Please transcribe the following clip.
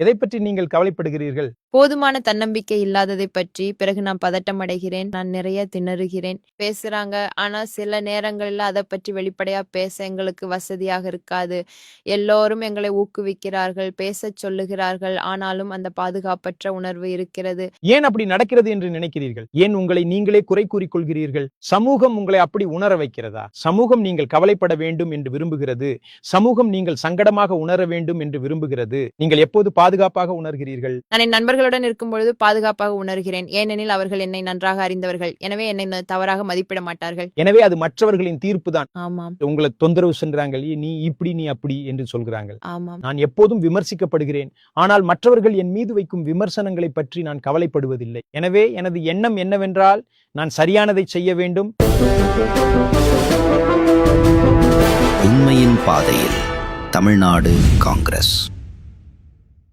எதை பற்றி நீங்கள் கவலைப்படுகிறீர்கள்? போதுமான தன்னம்பிக்கை இல்லாததை பற்றி. பிறகு நான் பதட்டம் அடைகிறேன். நான் நிறைய திணறுகிறேன். பேசுறாங்க, ஆனா சில நேரங்கள்ல அதை பற்றி வெளிப்படையா பேச எங்களுக்கு வசதியாக இருக்காது. எல்லோரும் எங்களை ஊக்குவிக்கிறார்கள், பேசச் சொல்லுகிறார்கள். ஆனாலும் அந்த பாதுகாப்பற்ற உணர்வு இருக்கிறது. ஏன் அப்படி நடக்கிறது என்று நினைக்கிறீர்கள்? ஏன் உங்களை நீங்களே குறை கூறிக்கொள்கிறீர்கள்? சமூகம் உங்களை அப்படி உணர வைக்கிறதா? சமூகம் நீங்கள் கவலைப்பட வேண்டும் என்று விரும்புகிறது. சமூகம் நீங்கள் சங்கடமாக உணர வேண்டும் என்று விரும்புகிறது. நீங்கள் எப்போது பாதுகாப்பாக உணர்கிறீர்கள்? நான் என் நண்பர்களுடன் இருக்கும் பொழுது பாதுகாப்பாக உணர்கிறேன். ஏனெனில் அவர்கள் என்னை நன்றாக அறிந்தவர்கள். எனவே என்னை தவறாக மதிப்பிட மாட்டார்கள். எனவே அது மற்றவர்களின் தீர்ப்பு தான். ஆமாம், உங்களை தொந்தரவு சென்றாங்க, நீ இப்படி நீ அப்படி என்று சொல்கிறார்கள். ஆமாம். நான் எப்போதும் விமர்சிக்கப்படுகிறேன். ஆனால் மற்றவர்கள் என் மீது வைக்கும் விமர்சனங்களை பற்றி நான் கவலைப்படுவதில்லை. எனவே எனது எண்ணம் என்னவென்றால், நான் சரியானதை செய்ய வேண்டும். உண்மையின் பாதையில் தமிழ்நாடு காங்கிரஸ்.